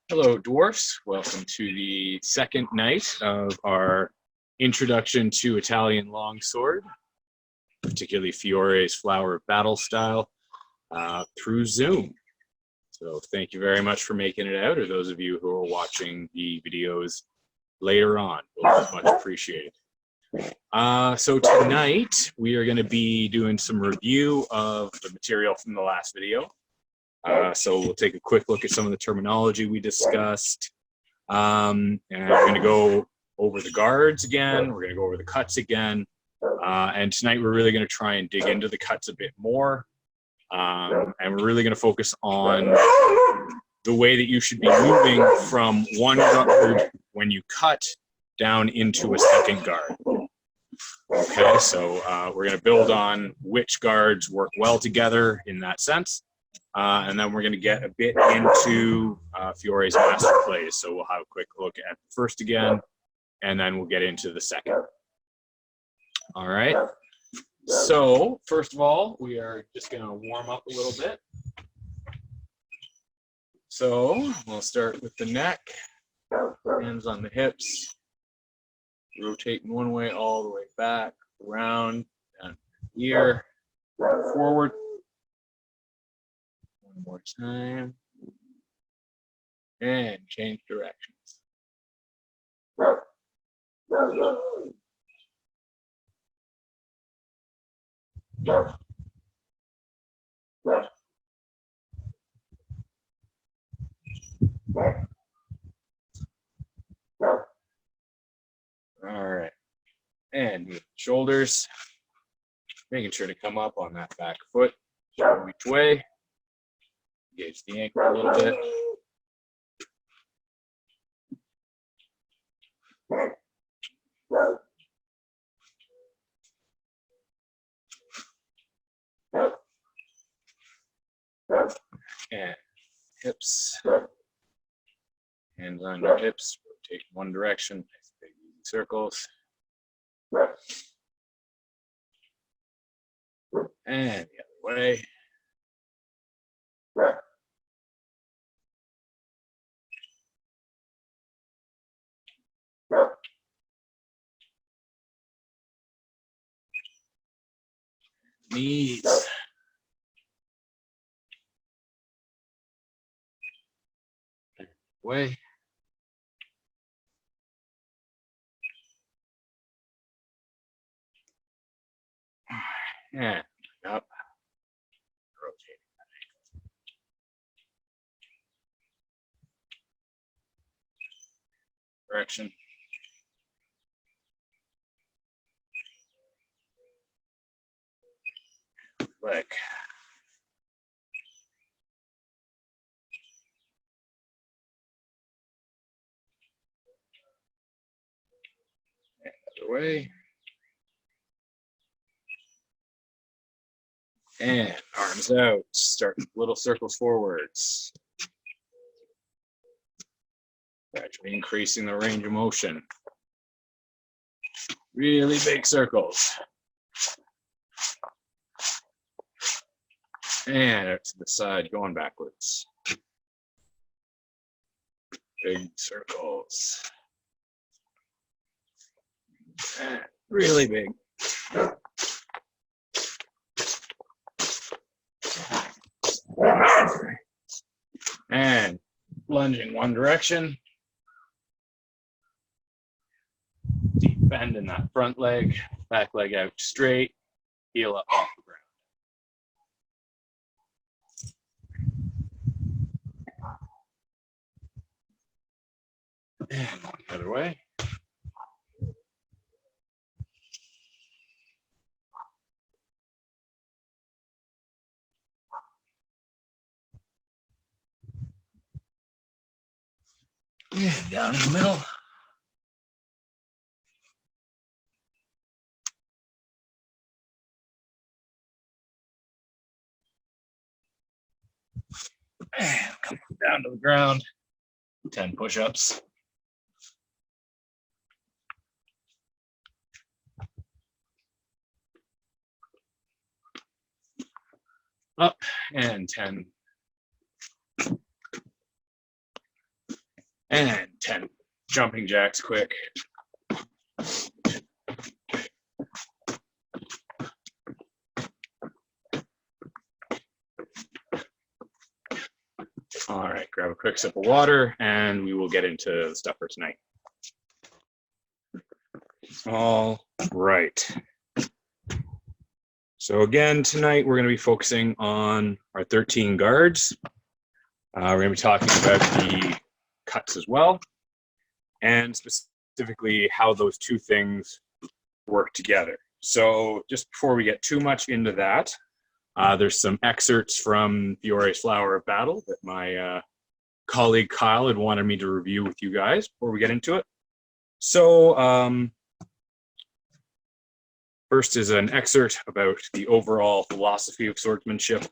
Hello, dwarfs. Welcome to the second night of our introduction to Italian longsword, particularly Fiore's Flower of Battle style, through Zoom. So thank you very much for making it out, or those of you who are watching the videos later on. Both much appreciated. So tonight we are going to be doing some review of the material from the last video. So we'll take a quick look at some of the terminology we discussed. And we're going to go over the guards again. We're going to go over the cuts again. And tonight we're really going to try and dig into the cuts a bit more. And we're really going to focus on the way that you should be moving from one guard when you cut down into a second guard. Okay, so we're going to build on which guards work well together in that sense. And then we're going to get a bit into Fiore's master plays. So we'll have a quick look at the first again, and then we'll get into the second. All right. So first of all, we are just going to warm up a little bit. So we'll start with the neck, hands on the hips, rotating one way all the way back, around, down here, forward. One more time, and change directions. All right, and move the shoulders, making sure to come up on that back foot, each way. Engage the ankle a little bit. And hips, hands on your hips, rotate in one direction, nice big easy circles. And the other way. Knees. Way. And up. Rotating that ankle. Direction. Leg. And other way. And arms out. Start little circles forwards. Gradually increasing the range of motion. Really big circles. And out to the side, going backwards. Big circles. And really big. And lunging one direction. Deep bend in that front leg, back leg out straight, heel up off the ground. And the other way. And down in the middle. And come down to the ground. 10 push-ups. Up and 10 And 10 jumping jacks quick. All right, grab a quick sip of water and we will get into the stuff for tonight. All right. So again, tonight we're going to be focusing on our 13 guards. We're going to be talking about the cuts as well, and specifically how those two things work together. So just before we get too much into that, there's some excerpts from Fiore's Flower of Battle that my colleague Kyle had wanted me to review with you guys before we get into it. So first is an excerpt about the overall philosophy of swordsmanship.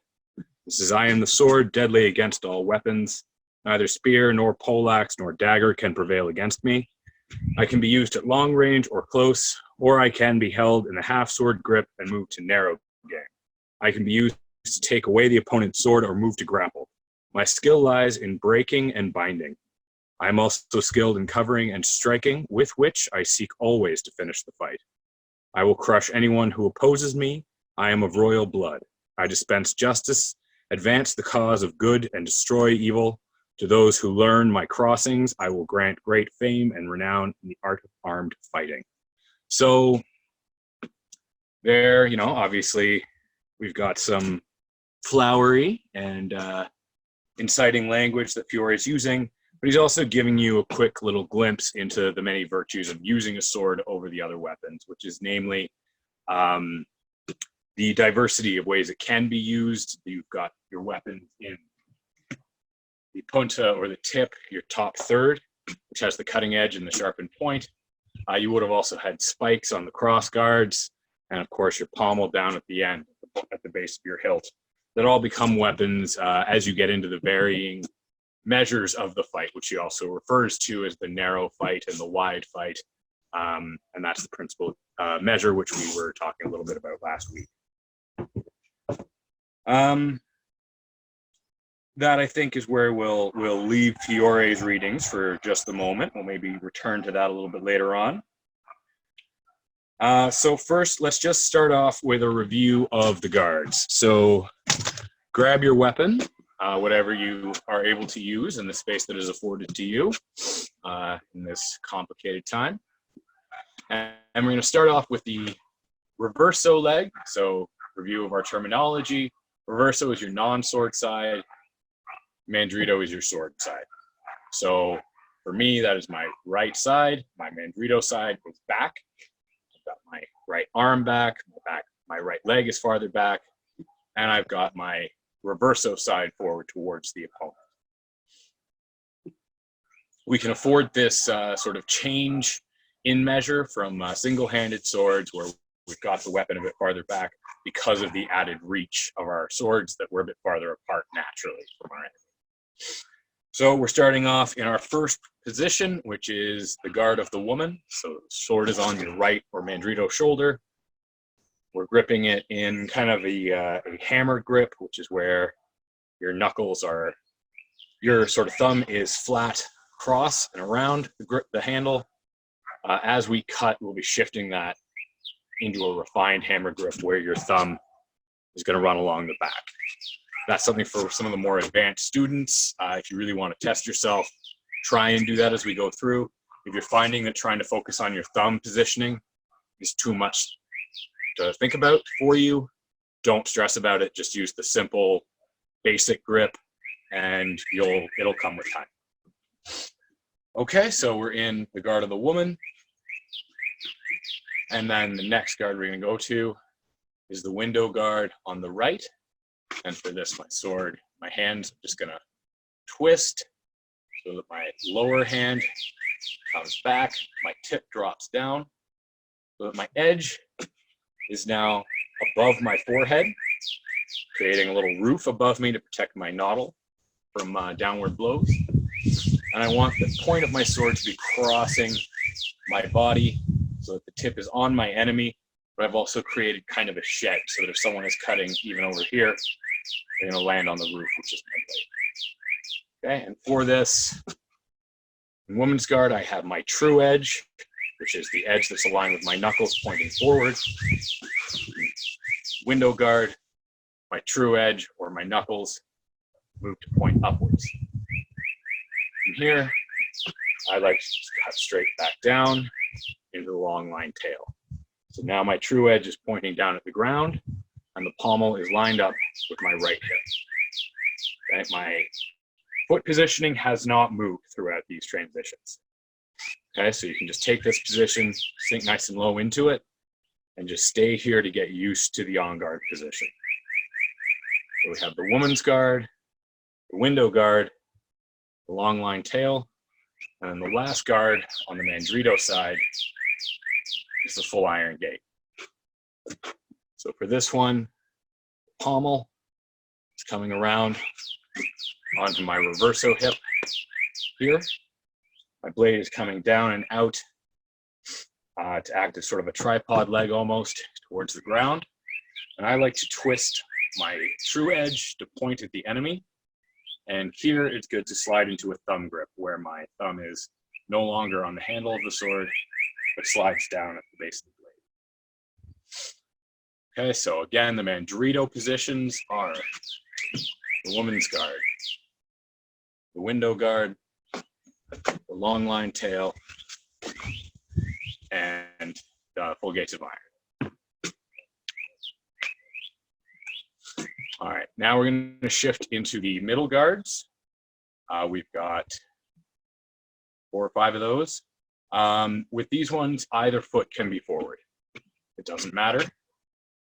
This is, "I am the sword, deadly against all weapons. Neither spear, nor poleaxe, nor dagger can prevail against me. I can be used at long range or close, or I can be held in the half-sword grip and move to narrow game. I can be used to take away the opponent's sword or move to grapple. My skill lies in breaking and binding. I am also skilled in covering and striking, with which I seek always to finish the fight. I will crush anyone who opposes me. I am of royal blood. I dispense justice, advance the cause of good, and destroy evil. To those who learn my crossings, I will grant great fame and renown in the art of armed fighting." So there, obviously we've got some flowery and inciting language that Fiore is using, but he's also giving you a quick little glimpse into the many virtues of using a sword over the other weapons, which is namely the diversity of ways it can be used. You've got your weapons in the punta, or the tip, your top third, which has the cutting edge and the sharpened point. You would have also had spikes on the cross guards, and of course your pommel down at the end, at the base of your hilt. That all become weapons as you get into the varying measures of the fight, which he also refers to as the narrow fight and the wide fight. And that's the principal measure, which we were talking a little bit about last week. That, I think, is where we'll leave Fiore's readings for just a moment. We'll maybe return to that a little bit later on. So first, let's just start off with a review of the guards. So grab your weapon, whatever you are able to use in the space that is afforded to you in this complicated time. And we're going to start off with the reverso leg. So review of our terminology. Reverso is your non-sword side. Mandrito is your sword side. So for me, that is my right side. My Mandrito side goes back. I've got my right arm back. My right leg is farther back. And I've got my reverso side forward towards the opponent. We can afford this sort of change in measure from single-handed swords, where we've got the weapon a bit farther back, because of the added reach of our swords that we're a bit farther apart naturally from our enemy. So we're starting off in our first position, which is the guard of the woman. So the sword is on your right or Mandrito shoulder. We're gripping it in kind of a hammer grip, which is where your knuckles are, your sort of thumb is flat across and around the handle. As we cut, we'll be shifting that into a refined hammer grip where your thumb is going to run along the back. That's something for some of the more advanced students. If you really want to test yourself, try and do that as we go through. If you're finding that trying to focus on your thumb positioning is too much to think about for you, don't stress about it. Just use the simple, basic grip, and it'll come with time. Okay, so we're in the guard of the woman. And then the next guard we're going to go to is the window guard on the right. And for this, my hand's just going to twist so that my lower hand comes back, my tip drops down, so that my edge is now above my forehead, creating a little roof above me to protect my noddle from downward blows. And I want the point of my sword to be crossing my body so that the tip is on my enemy, but I've also created kind of a shed so that if someone is cutting even over here, they're going to land on the roof, which is my blade. Okay, and for this, In woman's guard, I have my true edge, which is the edge that's aligned with my knuckles pointing forward. Window guard, my true edge or my knuckles move to point upwards. From here, I like to just cut straight back down into the long line tail. So now my true edge is pointing down at the ground and the pommel is lined up with my right hip. Okay, my foot positioning has not moved throughout these transitions. Okay, so you can just take this position, sink nice and low into it, and just stay here to get used to the on guard position. So we have the woman's guard, the window guard, the long line tail, and then the last guard on the mandrito side is the full iron gate. So for this one, the pommel is coming around onto my reverso hip here. My blade is coming down and out to act as sort of a tripod leg almost towards the ground. And I like to twist my true edge to point at the enemy. And here it's good to slide into a thumb grip where my thumb is no longer on the handle of the sword, but slides down at the base of the blade. Okay, so again, the mandrito positions are the woman's guard, the window guard, the long line tail, and the full gates of iron. All right, now we're going to shift into the middle guards. We've got 4 or 5 of those. With these ones, either foot can be forward. It doesn't matter.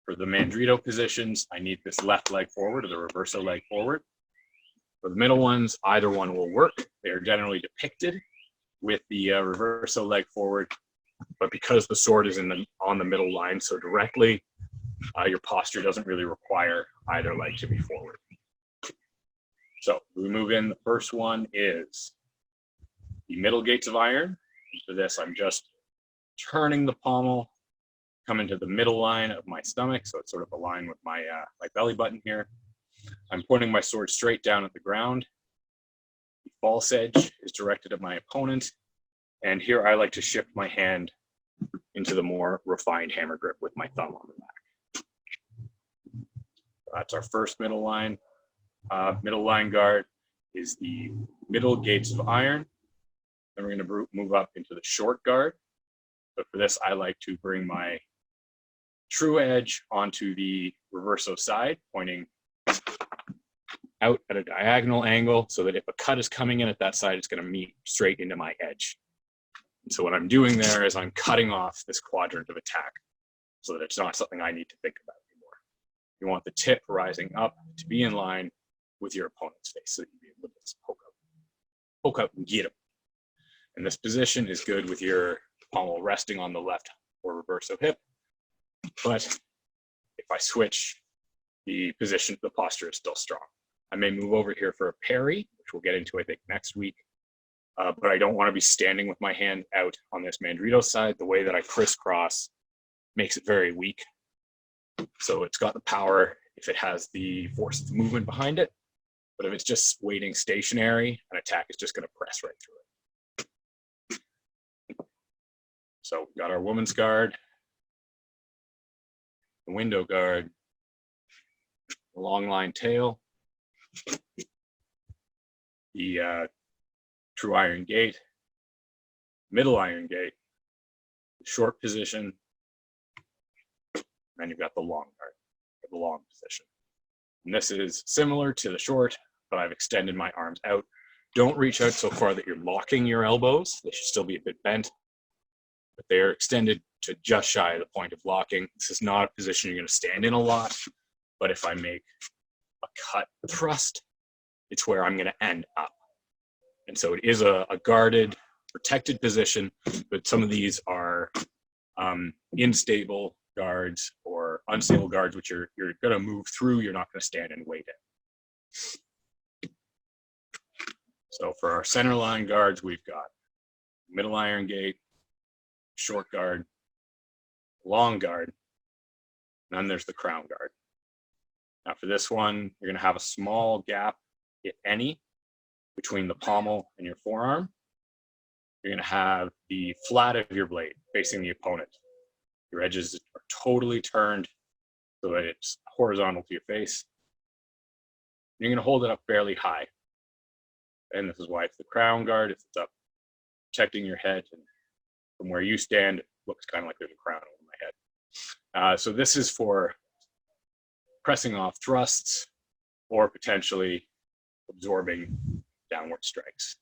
For the mandrito positions, I need this left leg forward or the reverso leg forward. For the middle ones, either one will work. They are generally depicted with the reverso leg forward, but because the sword is on the middle line so directly, your posture doesn't really require either leg to be forward. So we move in. The first one is the middle gates of iron. For this, I'm just turning the pommel, come into the middle line of my stomach, so it's sort of aligned with my my belly button here. I'm pointing my sword straight down at the ground. The false edge is directed at my opponent, and here I like to shift my hand into the more refined hammer grip with my thumb on the back. That's our first middle line. Middle line guard is the middle gates of iron. Then we're going to move up into the short guard. But for this, I like to bring my true edge onto the reverso side, pointing out at a diagonal angle so that if a cut is coming in at that side, it's going to meet straight into my edge. And so what I'm doing there is I'm cutting off this quadrant of attack so that it's not something I need to think about anymore. You want the tip rising up to be in line with your opponent's face so that you'll be able to just poke up and get him. And this position is good with your pommel resting on the left or reverso hip. But if I switch the position, the posture is still strong. I may move over here for a parry, which we'll get into, I think, next week. But I don't want to be standing with my hand out on this mandrito side. The way that I crisscross makes it very weak. So it's got the power if it has the force of movement behind it. But if it's just waiting stationary, an attack is just going to press right through it. So we've got our woman's guard, the window guard, the long line tail, the true iron gate, middle iron gate, the short position, and then you've got the long guard, the long position. And this is similar to the short, but I've extended my arms out. Don't reach out so far that you're locking your elbows. They should still be a bit bent, but they are extended to just shy of the point of locking. This is not a position you're going to stand in a lot, but if I make a cut thrust, it's where I'm going to end up. And so it is a guarded, protected position, but some of these are unstable guards or unstable guards, which you're going to move through. You're not going to stand and wait in. So for our center line guards, we've got middle iron gate, short guard, long guard, and then there's the crown guard. Now for this one, you're going to have a small gap, if any, between the pommel and your forearm. You're going to have the flat of your blade facing the opponent. Your edges are totally turned so that it's horizontal to your face. You're going to hold it up fairly high. And this is why it's the crown guard. It's up protecting your head. And from where you stand, it looks kind of like there's a crown over my head. So this is for pressing off thrusts or potentially absorbing downward strikes.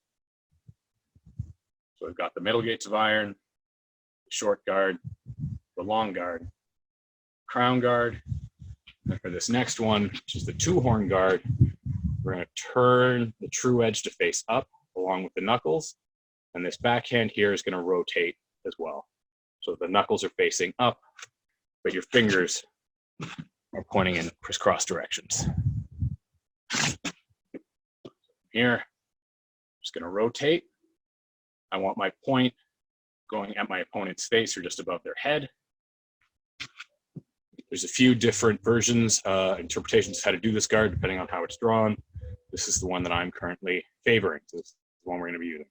So we've got the middle gates of iron, the short guard, the long guard, crown guard. And for this next one, which is the two-horn guard, we're going to turn the true edge to face up along with the knuckles. And this backhand here is going to rotate as well. So the knuckles are facing up, but your fingers are pointing in crisscross directions. Here, I'm just going to rotate. I want my point going at my opponent's face or just above their head. There's a few different versions, interpretations of how to do this guard, depending on how it's drawn. This is the one that I'm currently favoring. So this is the one we're going to be using.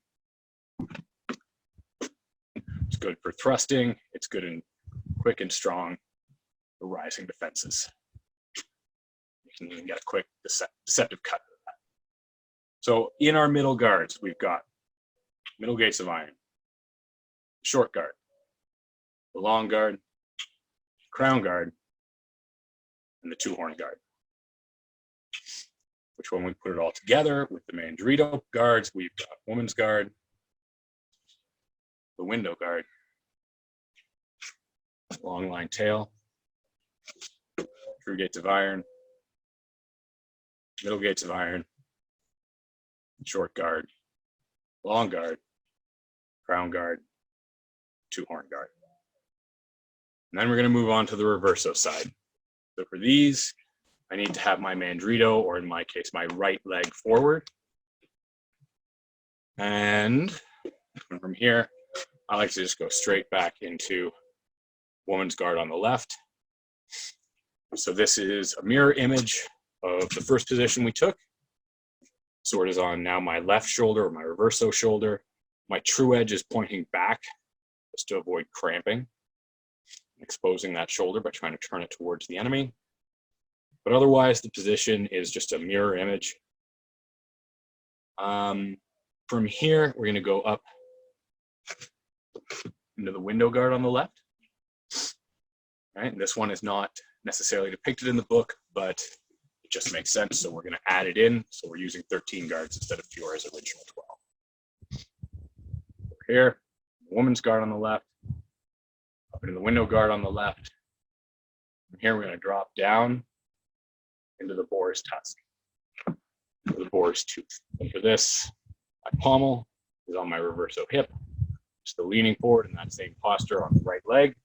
It's good for thrusting. It's good and quick and strong for rising defenses. You can even get a quick deceptive cut of that. So in our middle guards, we've got middle gates of iron, short guard, the long guard, crown guard, and the two-horn guard. Which when we put it all together with the Mandrito guards, we've got woman's guard, the window guard, long line tail, true gates of iron, middle gates of iron, short guard, long guard, crown guard, two-horn guard. And then we're going to move on to the reverso side. So for these, I need to have my Mandrito, or in my case, my right leg forward. And from here, I like to just go straight back into woman's guard on the left. So this is a mirror image of the first position we took. Sword is on now my left shoulder, or my reverso shoulder. My true edge is pointing back just to avoid cramping, exposing that shoulder by trying to turn it towards the enemy. But otherwise, the position is just a mirror image. From here, we're going to go up into the window guard on the left. Right, and this one is not necessarily depicted in the book, but it just makes sense. So we're going to add it in. So we're using 13 guards instead of Fiore's original 12. Here, woman's guard on the left, up into the window guard on the left. From here, we're going to drop down into the boar's tusk, the boar's tooth. And for this, my pommel is on my reverso hip, still leaning forward in that same posture on the right leg.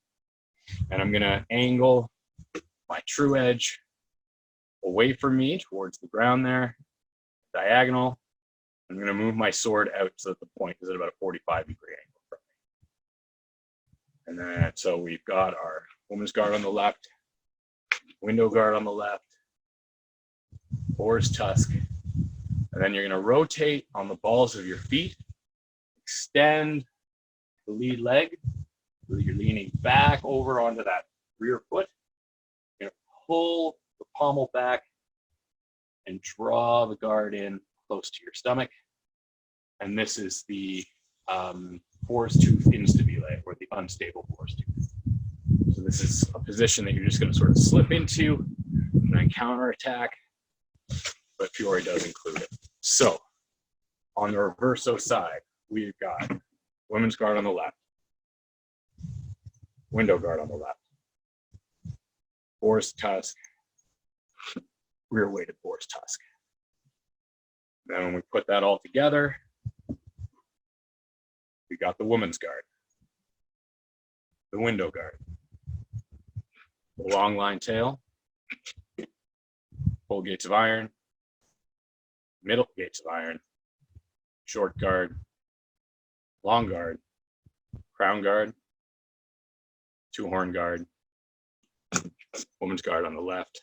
And I'm going to angle my true edge away from me towards the ground there, diagonal. I'm going to move my sword out so that the point is at about a 45-degree angle from me. And then, so we've got our woman's guard on the left, window guard on the left, boar's tusk, and then you're going to rotate on the balls of your feet, extend the lead leg, so you're leaning back over onto that rear foot. You're going to pull the pommel back and draw the guard in close to your stomach. And this is the boar's tooth instabile, or the unstable boar's tooth. So this is a position that you're just going to sort of slip into and then counterattack, but Fiore does include it. So on the reverso side, we've got women's guard on the left, window guard on the left, boar's tusk, rear weighted boar's tusk. Then when we put that all together, we got the woman's guard, the window guard, the long line tail, full gates of iron, middle gates of iron, short guard, long guard, crown guard, two-horn guard, woman's guard on the left,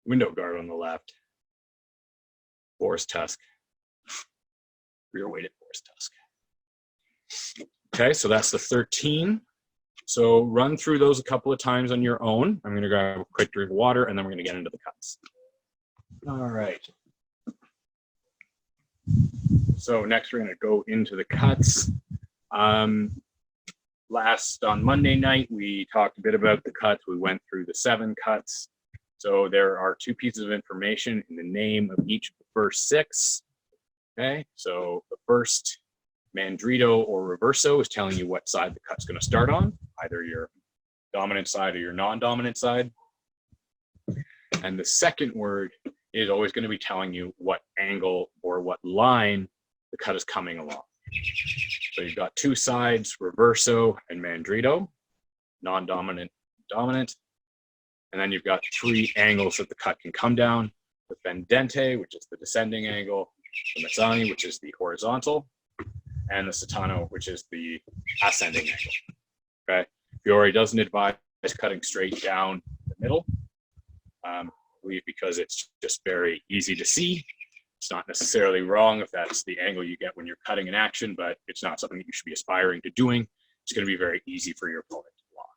window guard on the left, boar's tusk, rear weighted boar's tusk. Okay, so that's the 13. So run through those a couple of times on your own. I'm going to grab a quick drink of water, and then we're going to get into the cuts. All right. So next we're going to go into the cuts. Last on Monday night, we talked a bit about the cuts. We went through the 7 cuts. So there are 2 pieces of information in the name of each of the first 6. Okay, so the first mandrito or reverso is telling you what side the cut's going to start on, either your dominant side or your non-dominant side. And the second word is always going to be telling you what angle or what line the cut is coming along. So you've got 2 sides, reverso and mandrito, non-dominant, dominant. And then you've got 3 angles that the cut can come down: the fendente, which is the descending angle, the mezzani, which is the horizontal, and the sottano, which is the ascending angle. Okay, Fiore doesn't advise cutting straight down the middle, because it's just very easy to see. It's not necessarily wrong if that's the angle you get when you're cutting an action, but it's not something that you should be aspiring to doing. It's going to be very easy for your opponent to block.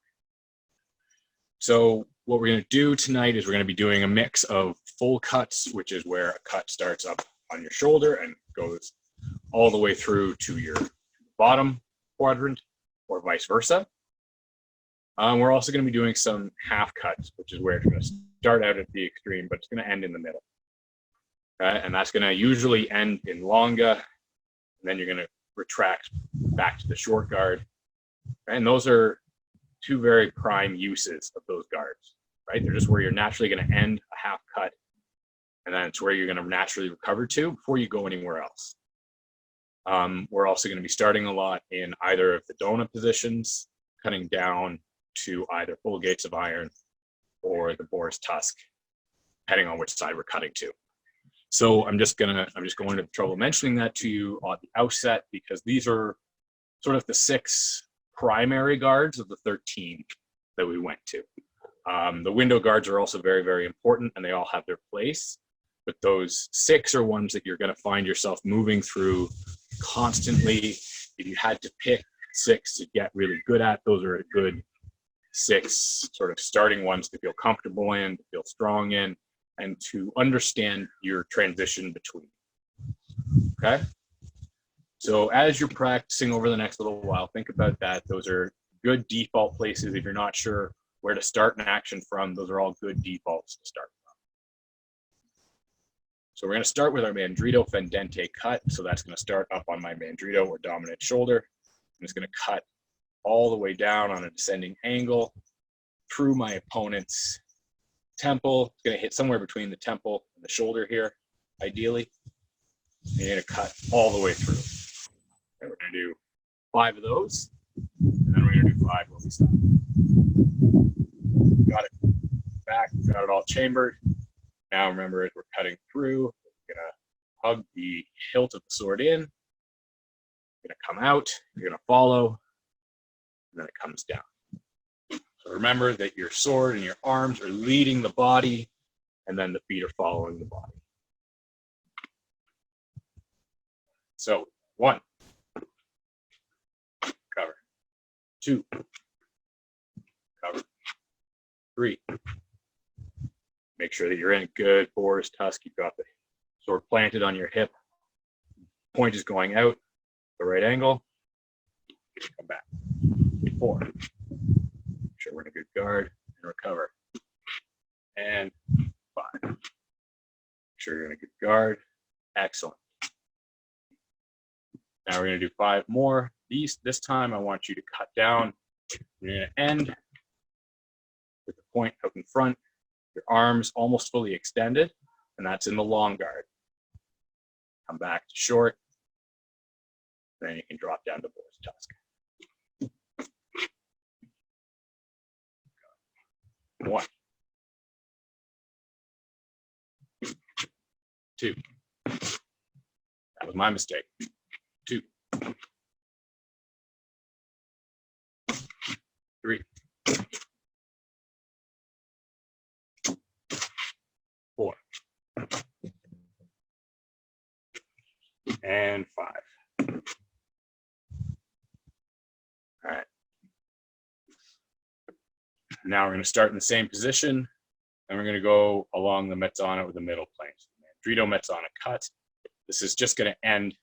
So what we're going to do tonight is we're going to be doing a mix of full cuts, which is where a cut starts up on your shoulder and goes all the way through to your bottom quadrant, or vice versa. We're also going to be doing some half cuts, which is where it's going to start out at the extreme, but it's going to end in the middle. And that's going to usually end in longa, and then you're going to retract back to the short guard. And those are 2 very prime uses of those guards, right? They're just where you're naturally going to end a half cut, and then it's where you're going to naturally recover to before you go anywhere else. We're also going to be starting a lot in either of the donut positions, cutting down to either full gates of iron or the boar's tusk, depending on which side we're cutting to. So I'm just going to trouble mentioning that to you at the outset, because these are sort of the 6 primary guards of the 13 that we went to. The window guards are also very, very important, and they all have their place. But those 6 are ones that you're going to find yourself moving through constantly. If you had to pick 6 to get really good at, those are a good 6 sort of starting ones to feel comfortable in, to feel strong in, and to understand your transition between. Okay? So as you're practicing over the next little while, think about that. Those are good default places. If you're not sure where to start an action from, those are all good defaults to start from. So we're going to start with our mandrito fendente cut. So that's going to start up on my mandrito or dominant shoulder. And it's going to cut all the way down on a descending angle through my opponent's temple. It's going to hit somewhere between the temple and the shoulder here, ideally. And you're going to cut all the way through. And we're going to do 5 of those, and then we're going to do 5 when we stop. Got it back, got it all chambered. Now remember, as we're cutting through, we're going to hug the hilt of the sword in. You're going to come out, you're going to follow, and then it comes down. So remember that your sword and your arms are leading the body, and then the feet are following the body. So 1, cover. 2, cover. 3. Make sure that you're in a good boar's tusk. You've got the sword planted on your hip. Point is going out, the right angle. Come back. 4. Make sure we're in a good guard and recover. And 5. Make sure you're in a good guard. Excellent. Now we're going to do 5 more. This time I want you to cut down. You're going to end with the point out in front, your arms almost fully extended, and that's in the long guard. Come back to short, then you can drop down to boar's tusk. 1, 2. That was my mistake. 2, 3, 4, and 5. Now we're going to start in the same position, and we're going to go along the mezzana with the middle plane. Mandrito mezzana cut. This is just going to end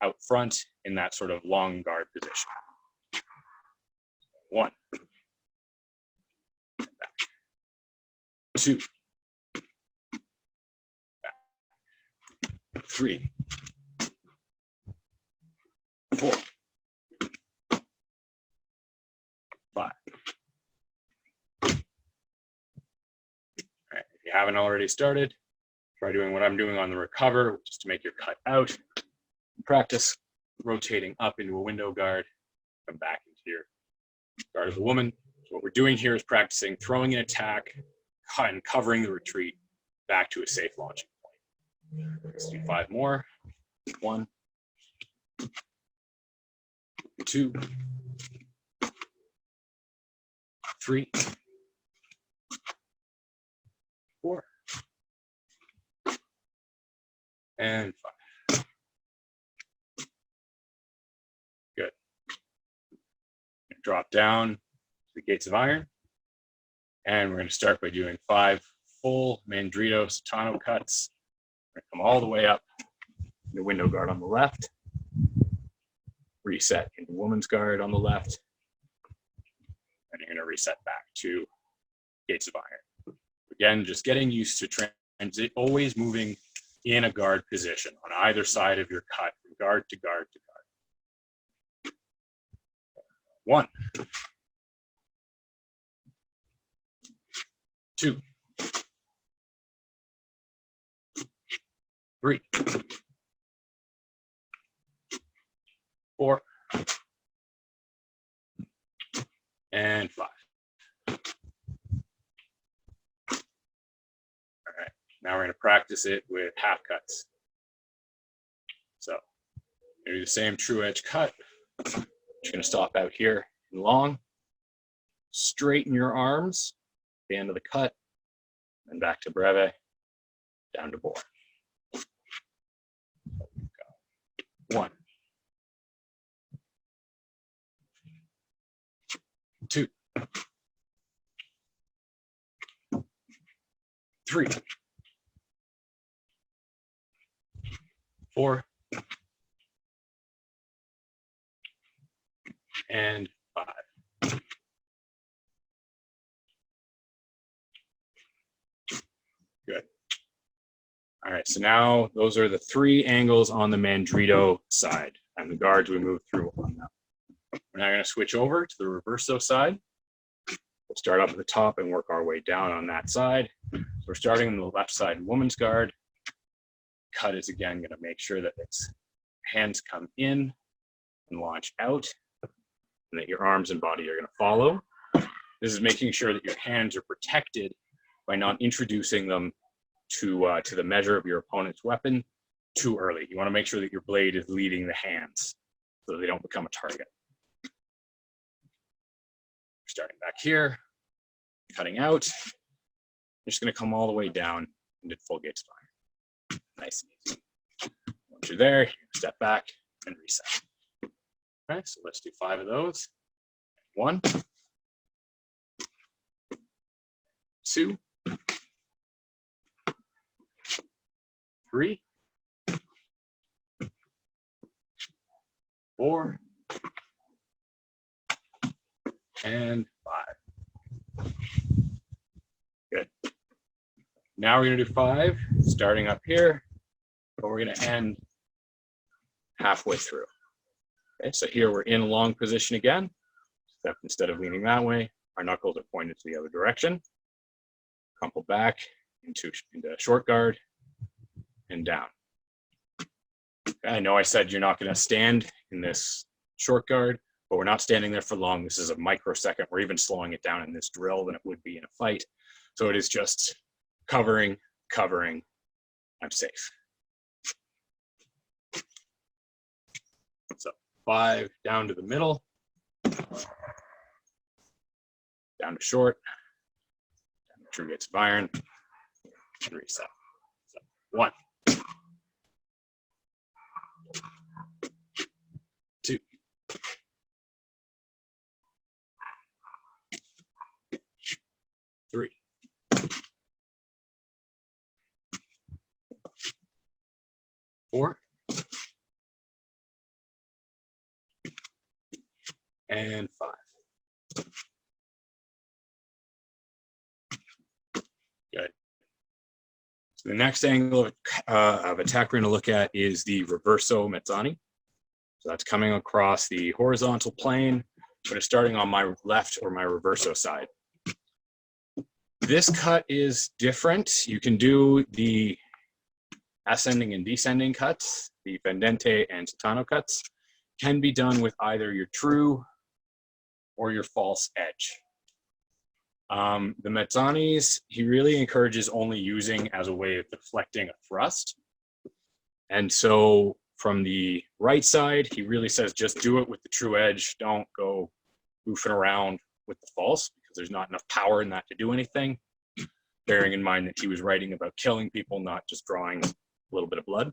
out front in that sort of long guard position. 1, 2, 3, 4, 5. All right, if you haven't already started, try doing what I'm doing on the recover, just to make your cut out. Practice rotating up into a window guard, come back into your guard of the woman. So what we're doing here is practicing throwing an attack and covering the retreat back to a safe launching point. Let's do 5 more. 1, 2, 3, 4, and 5. Good. Drop down to the gates of iron. And we're going to start by doing 5 full Mandrito Satano cuts. We're going to come all the way up the window guard on the left, reset into woman's guard on the left, and you're going to reset back to gates of iron. Again, just getting used to transit, always moving in a guard position on either side of your cut, from guard to guard to guard. 1, 2, 3, 4, and 5. All right, now we're going to practice it with half cuts. So do the same true edge cut. You're going to stop out here and long, straighten your arms, the end of the cut, and back to breve, down to bore. 1, 2, 3, 4, and 5. Good. All right, so now those are the 3 angles on the Mandrito side, and the guards we moved through on them. We're now going to switch over to the reverso side. We'll start up at the top and work our way down on that side. So we're starting on the left side woman's guard. Cut is again going to make sure that its hands come in and launch out, and that your arms and body are going to follow. This is making sure that your hands are protected by not introducing them to the measure of your opponent's weapon too early. You want to make sure that your blade is leading the hands so they don't become a target. Starting back here, cutting out. You're just going to come all the way down into full gates of iron. Nice and easy. Once you're there, you step back and reset. Okay, so let's do 5 of those. 1, 2, 3, 4, and 5. Good. Now we're going to do 5, starting up here, but we're going to end halfway through. Okay, so here we're in long position again, except instead of leaning that way, our knuckles are pointed to the other direction. Crumple back into short guard and down. Okay, I know I said you're not going to stand in this short guard, but we're not standing there for long. This is a microsecond. We're even slowing it down in this drill than it would be in a fight. So it is just covering, covering. I'm safe. So 5 down to the middle, down to short, down to true gates of iron, and reset. So 1, 2, 3, 4, and 5. Good. So the next angle of attack we're going to look at is the reverso mezzani. So that's coming across the horizontal plane, but it's starting on my left or my reverso side. This cut is different. You can do the ascending and descending cuts, the fendente and sottano cuts, can be done with either your true or your false edge. The mezzanis, he really encourages only using as a way of deflecting a thrust. And so from the right side, he really says just do it with the true edge. Don't go goofing around with the false because there's not enough power in that to do anything. Bearing in mind that he was writing about killing people, not just drawing a little bit of blood.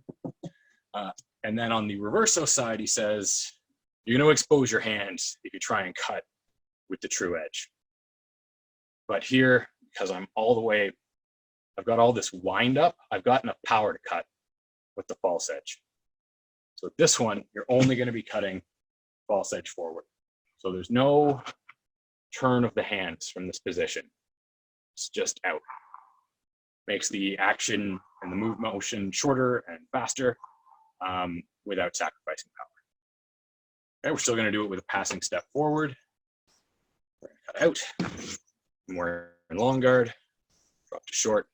And then on the reverso side, he says, you're going to expose your hands if you try and cut with the true edge. But here, because I'm all the way, I've got all this wind up, I've got enough power to cut with the false edge. So this one, you're only going to be cutting false edge forward. So there's no turn of the hands from this position. It's just out. Makes the action and the move motion shorter and faster without sacrificing power. Okay, we're still going to do it with a passing step forward. We're going to cut out. And we're in long guard, drop to short,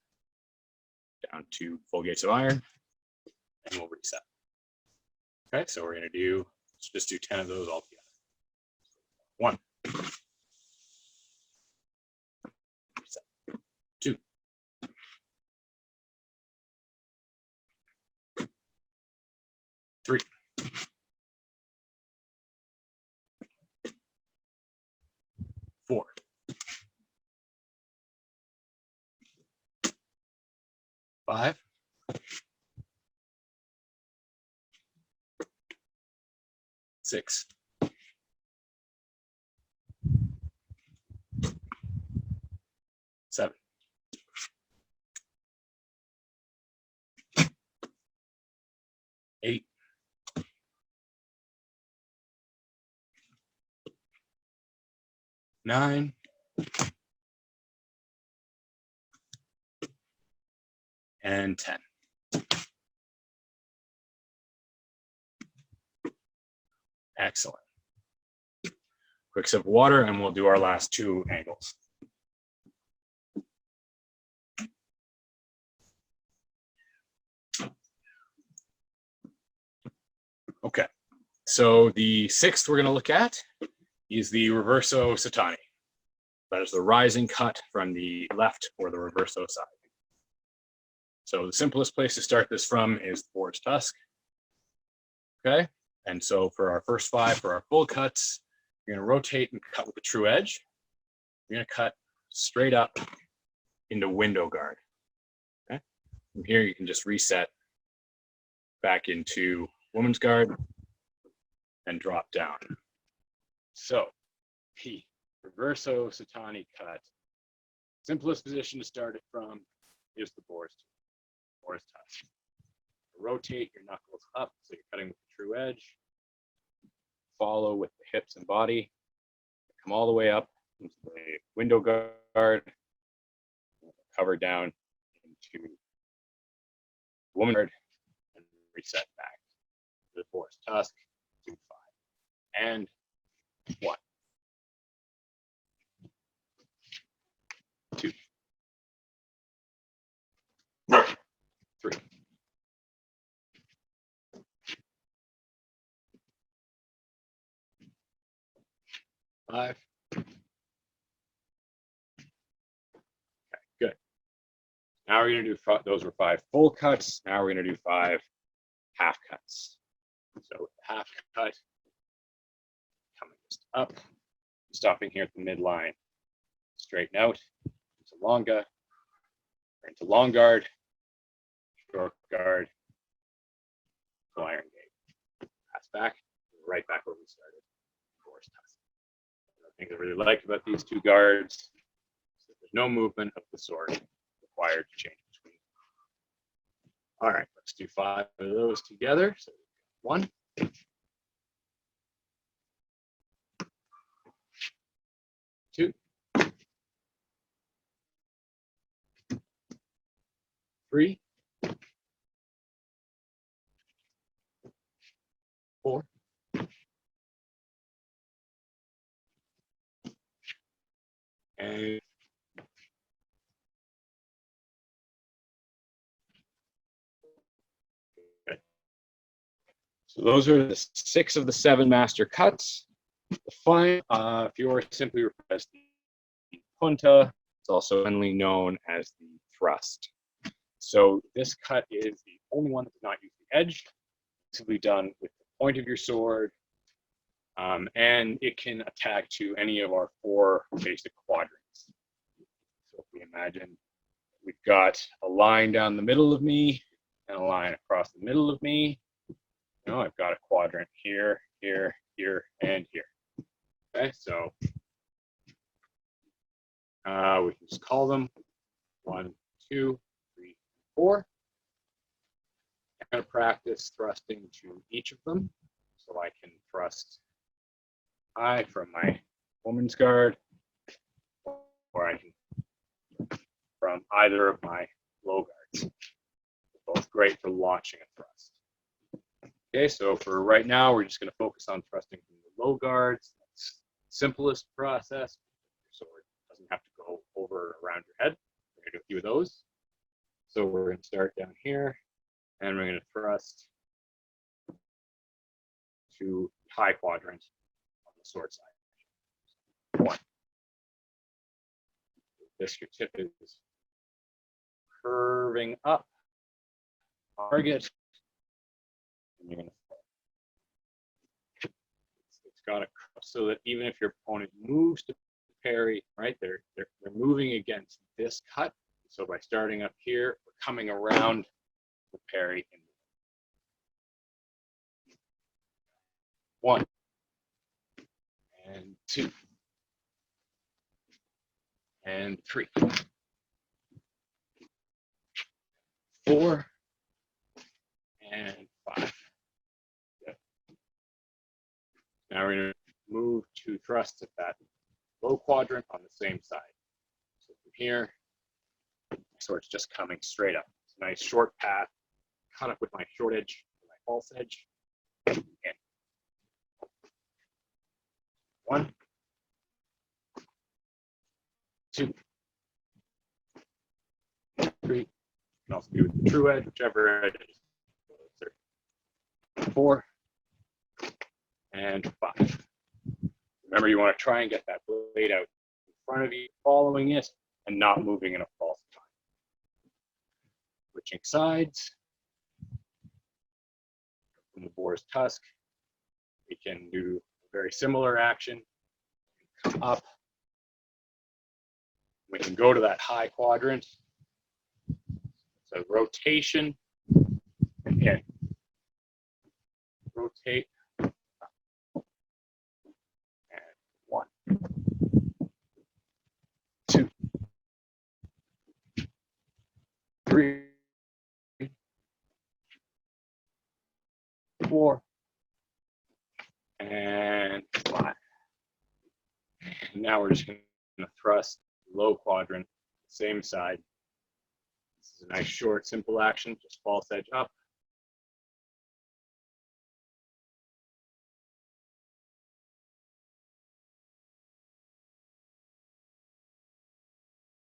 down to full gates of iron, and we'll reset. Okay, so we're going to do, let's just do 10 of those all together. 1. Reset. 2. 3. 4. 5. 6. 7. 8. 9. 10. Excellent. Quick sip of water, and we'll do our last 2 angles. Okay, so the 6th we're going to look at is the reverso sottani. That is the rising cut from the left or the reverso side. So the simplest place to start this from is the boar's tusk. Okay, and so for our first 5, for our full cuts, you're going to rotate and cut with the true edge. You're going to cut straight up into window guard. Okay, from here you can just reset back into woman's guard and drop down. So the reverso sottani cut, simplest position to start it from is the boar's tusk. Rotate your knuckles up so you're cutting with the true edge. Follow with the hips and body. Come all the way up into the window guard. Cover down into woman guard and reset back to the boar's tusk. 2, 5, and 1. 2. 3. 5. Okay, good. Now we're going to do, those were 5 full cuts. Now we're going to do 5 half cuts. So with the half cut, coming just up, stopping here at the midline, straighten out into longa, or into long guard, short guard, full iron gate. Pass back, right back where we started. The thing I really like about these 2 guards is that there's no movement of the sword required to change between. All right, let's do 5 of those together. So 1, 2, 3, 4, and good. So those are the 6 of the 7 master cuts. The fine, Fiore simply refers as the punta. It's also commonly known as the thrust. So this cut is the only one that does not use the edge. It's simply done with the point of your sword, and it can attack to any of our 4 basic quadrants. So if we imagine we've got a line down the middle of me and a line across the middle of me. You know, I've got a quadrant here, here, here, and here. Okay, so we can just call them 1, 2, 3, 4. I'm going to practice thrusting to each of them, so I can thrust high from my woman's guard, or I can from either of my low guards. They're both great for launching a thrust. Okay, so for right now, we're just going to focus on thrusting from the low guards. That's the simplest process. Your sword doesn't have to go over or around your head. We're going to do a few of those. So we're going to start down here, and we're going to thrust to high quadrant on the sword side. 1. This your tip is curving up. Target. And you're going to it's got to so that even if your opponent moves to parry, right, they're moving against this cut. So by starting up here, we're coming around the parry. 1 and 2 and 3, 4 and 5. Good. Now we're going to move to thrust at that low quadrant on the same side. So from here, so it's just coming straight up. It's a nice short path, cut up with my short edge, my false edge. And 1, 2, 3. You can also do with the true edge, whichever edge it is. 4 and 5. Remember, you want to try and get that blade out in front of you, following it, and not moving in a false time. Switching sides. From the boar's tusk, we can do a very similar action. Come up. We can go to that high quadrant. So rotation, again, rotate, and 1, 2, 3, 4, and 5. And now we're just going to thrust low quadrant, same side. This is a nice short, simple action. Just false edge up.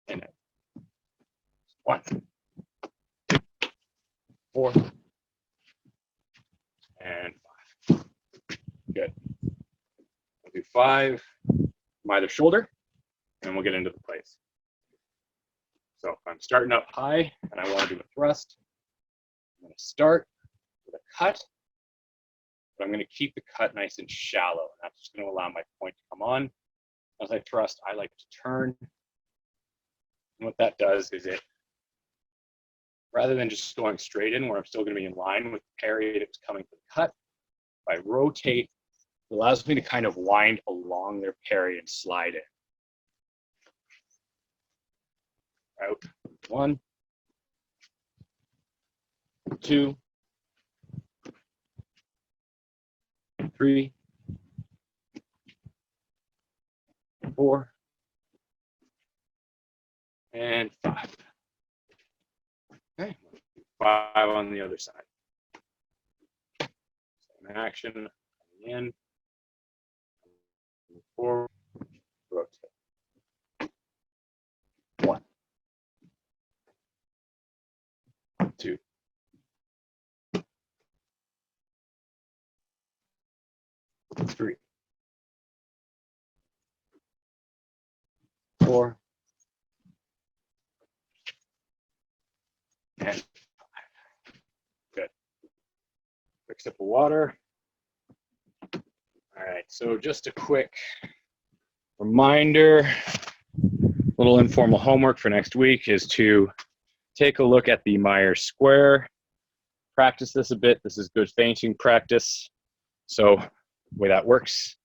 And 1, 2, 4, and 5. Good. We'll do 5 from either shoulder, and we'll get into the plays. So if I'm starting up high and I want to do a thrust, I'm going to start with a cut, but I'm going to keep the cut nice and shallow. And that's just going to allow my point to come on. As I thrust, I like to turn. And what that does is it, rather than just going straight in where I'm still going to be in line with the parry that was coming for the cut, if I rotate, it allows me to kind of wind along their parry and slide in. Out. 1, 2, 3, 4, and 5. Okay, 5 on the other side. Same action, coming in, forward, rotate. 1, 2, 3, 4, and 5. Good. Quick sip of water. All right, so just a quick reminder, little informal homework for next week is to take a look at the Myers square. Practice this a bit. This is good feinting practice. So the way that works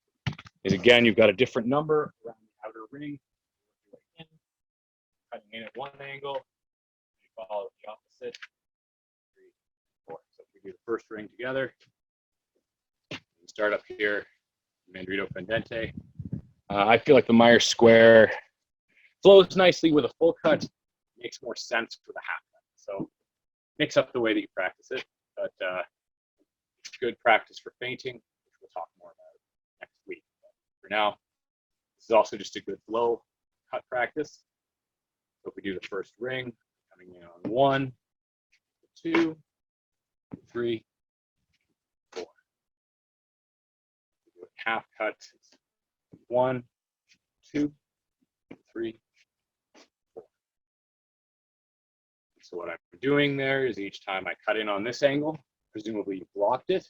is, again, you've got a different number around the outer ring. Cutting in at one angle, you follow the opposite. 3, 4. So if we do the first ring together, we start up here, Mandrito Fendente. I feel like the Myers square flows nicely with a full cut, makes more sense with a half cut. So mix up the way that you practice it, but it's good practice for feinting, which we'll talk more about next week. But for now, this is also just a good flow cut practice. So if we do the first ring, coming in on 1, 2, 3, 4. We do a half cut. 1, 2, 3, 4. So what I'm doing there is each time I cut in on this angle, presumably you blocked it.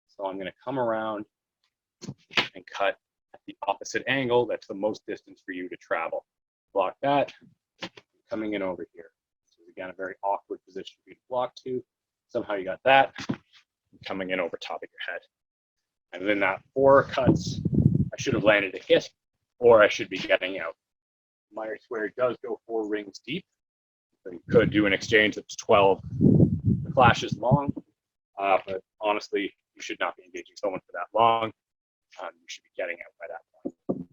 So I'm going to come around and cut at the opposite angle. That's the most distance for you to travel. Block that, coming in over here. So again, a very awkward position for you to block to. Somehow you got that, coming in over top of your head. And then that 4 cuts, I should have landed a hit, or I should be getting out. Myers square does go 4 rings deep. So you could do an exchange that's 12 flashes long, but honestly, you should not be engaging someone for that long. You should be getting out by that point.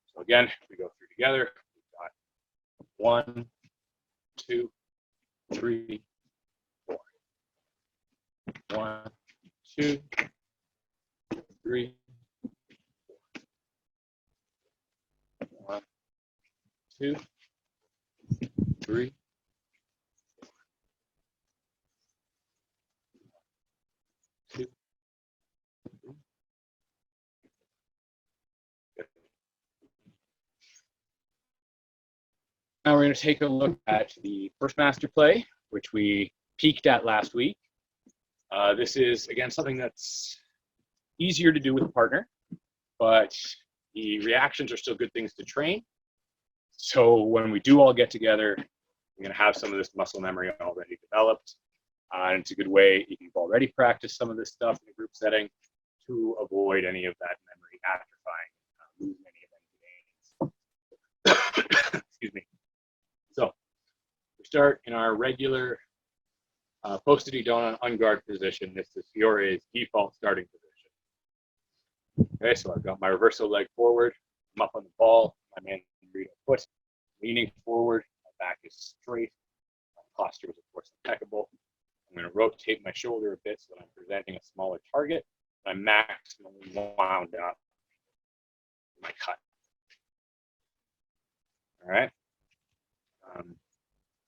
So again, if we go through together, we've got 1, 2, 3, 4. 1, 2, 3, 1, 2, 3, 2. Now we're going to take a look at the first master play, which we peeked at last week. This is, again, something that's easier to do with a partner, but the reactions are still good things to train. So when we do all get together, we're going to have some of this muscle memory already developed. And it's a good way, if you've already practiced some of this stuff in a group setting, to avoid any of that memory atrophying, losing any of any gains. Excuse me. So we start in our regular posted down on guard position. This is Fiore's default starting position. Okay, so I've got my reversal leg forward. I'm up on the ball. My Mandrito foot leaning forward. My back is straight. My posture is, of course, impeccable. I'm going to rotate my shoulder a bit so that I'm presenting a smaller target. I'm maximally wound up in my cut. All right.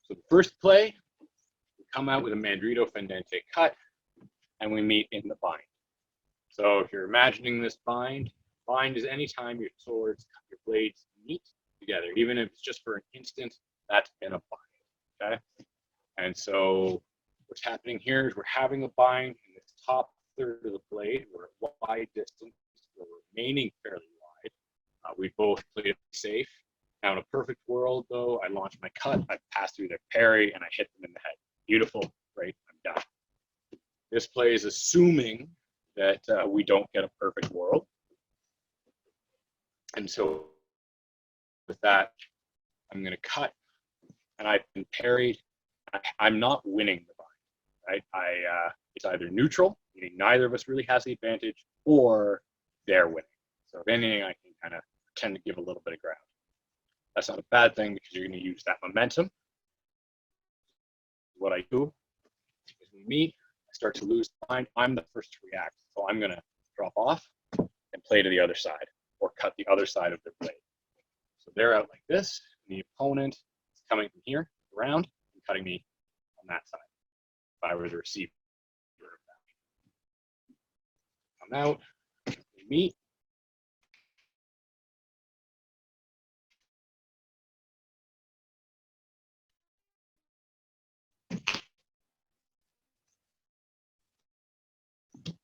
So the first play, we come out with a Mandrito Fendente cut, and we meet in the bind. So if you're imagining this bind is anytime your swords, your blades meet together, even if it's just for an instant, that's been a bind, okay? And so what's happening here is we're having a bind in this top third of the blade. We're at wide distance, we're remaining fairly wide. We both played it safe. Now in a perfect world, though, I launch my cut, I pass through their parry, and I hit them in the head. Beautiful, great, I'm done. This play is assuming that we don't get a perfect world. And so with that, I'm going to cut, and I've been parried. I'm not winning the bind. right? It's either neutral, meaning neither of us really has the advantage, or they're winning. So if anything, I can kind of tend to give a little bit of ground. That's not a bad thing because you're going to use that momentum. What I do is we meet, I start to lose the line. I'm the first to react. So I'm going to drop off and play to the other side or cut the other side of their blade. So they're out like this. And the opponent is coming from here around and cutting me on that side. If I were the receiver. Come out, we meet.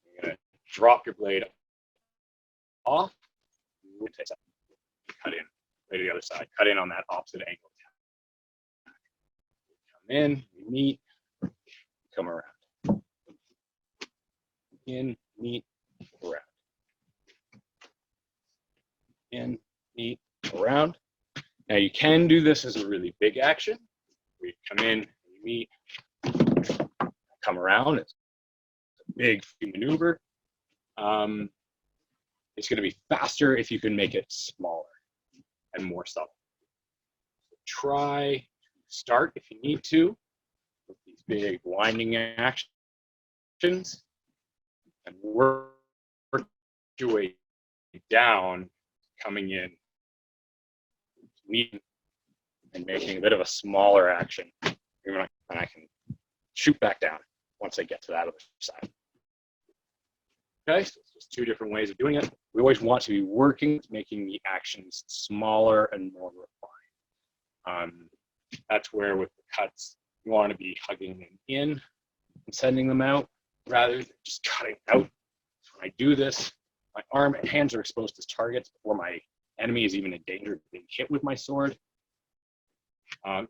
You're going to drop your blade off, cut in, play to the other side, cut in on that opposite angle. Come in, we meet, come around. In, meet, around. In, meet, around. Now you can do this as a really big action. We come in, we meet, come around. It's a big maneuver. It's going to be faster if you can make it smaller and more subtle. So try to start if you need to with these big winding actions and work your way down, coming in, meeting, and making a bit of a smaller action. And I can shoot back down once I get to that other side. Okay, so it's just two different ways of doing it. We always want to be working, making the actions smaller and more refined. That's where with the cuts, you want to be hugging them in and sending them out rather than just cutting out. So when I do this, my arm and hands are exposed as targets before my enemy is even in danger of being hit with my sword.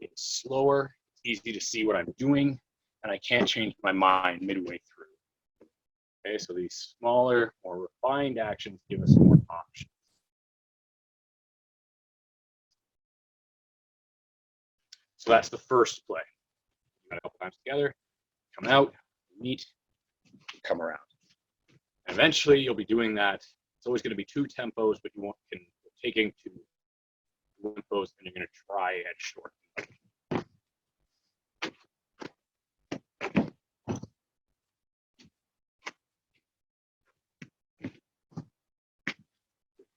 It's slower, it's easy to see what I'm doing, and I can't change my mind midway through. Okay, so these smaller, more refined actions give us more options. So that's the first play. A couple times together, come out, meet, come around. And eventually you'll be doing that. It's always going to be two tempos, but you can taking two tempos and you're going to try and shorten.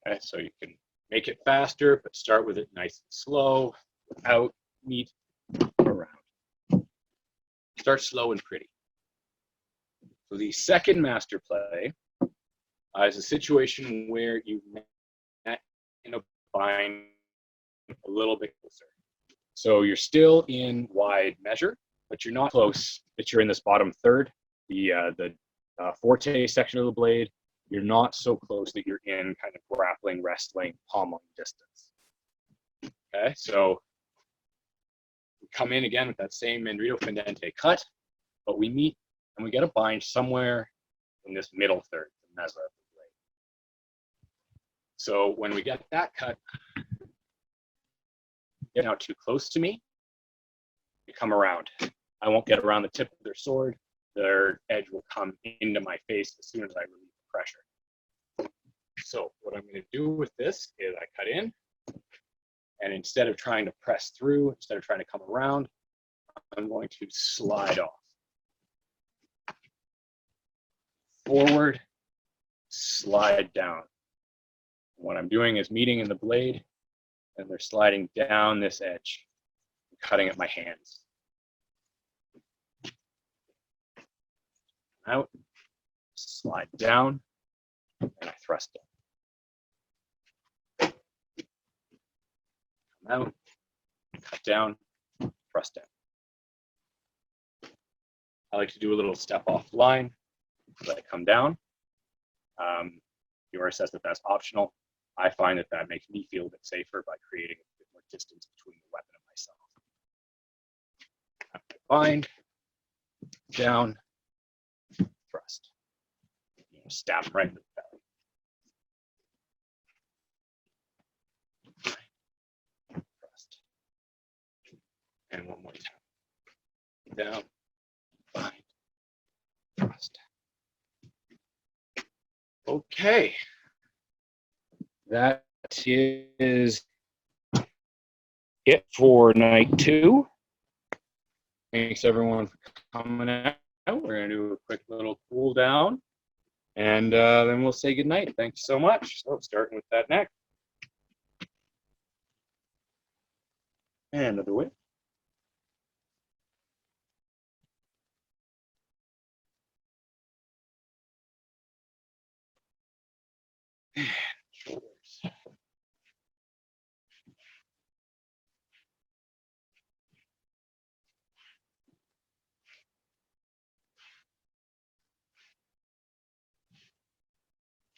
Okay, so you can make it faster, but start with it nice and slow, out, meet, around. Start slow and pretty. So the second master play is a situation where you met in a bind a little bit closer. So you're still in wide measure, but you're not close, but you're in this bottom third, the forte section of the blade. You're not so close that you're in kind of grappling, wrestling, pommeling distance. Okay, so we come in again with that same Mandrito Fendente cut, but we meet and we get a bind somewhere in this middle third, the mezza of the blade. So when we get that cut, get now too close to me, you come around. I won't get around the tip of their sword. Their edge will come into my face as soon as I relieve the pressure. So what I'm going to do with this is I cut in, and instead of trying to press through, instead of trying to come around, I'm going to slide off. Forward, slide down. What I'm doing is meeting in the blade, and they're sliding down this edge, cutting at my hands. Out, slide down, and I thrust it. Come out, cut down, thrust down. I like to do a little step off line as I come down. Yours says that that's optional. I find that that makes me feel a bit safer by creating a bit more distance between the weapon and myself. Bind, down, thrust. Stab right in the belly. Thrust. And one more time. Down, bind, Okay. That is it for night 2. Thanks everyone for coming out. We're going to do a quick little cool down, and then we'll say goodnight. Thanks so much. So starting with that neck. And another way. And shoulders.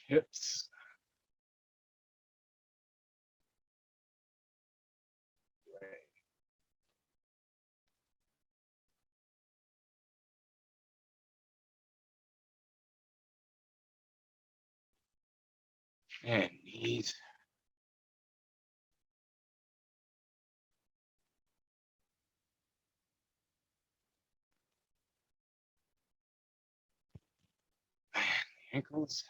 Hips. And knees. And ankles.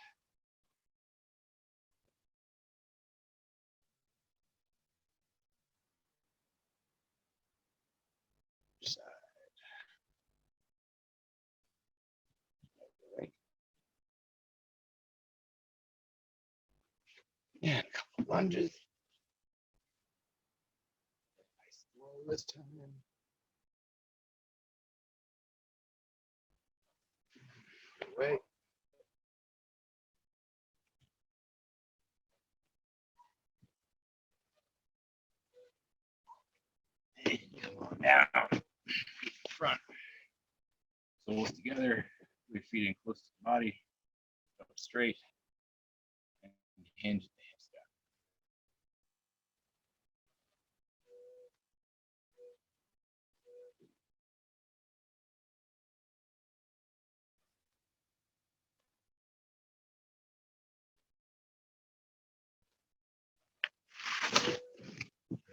Side. Right. And a couple lunges. Nice slow this time. Way. And come on down. Front. Soles together. We're feet in close to the body. Up straight. And hinge the hips down.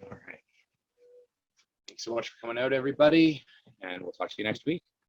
All right. Thanks so much for coming out, everybody, and we'll talk to you next week.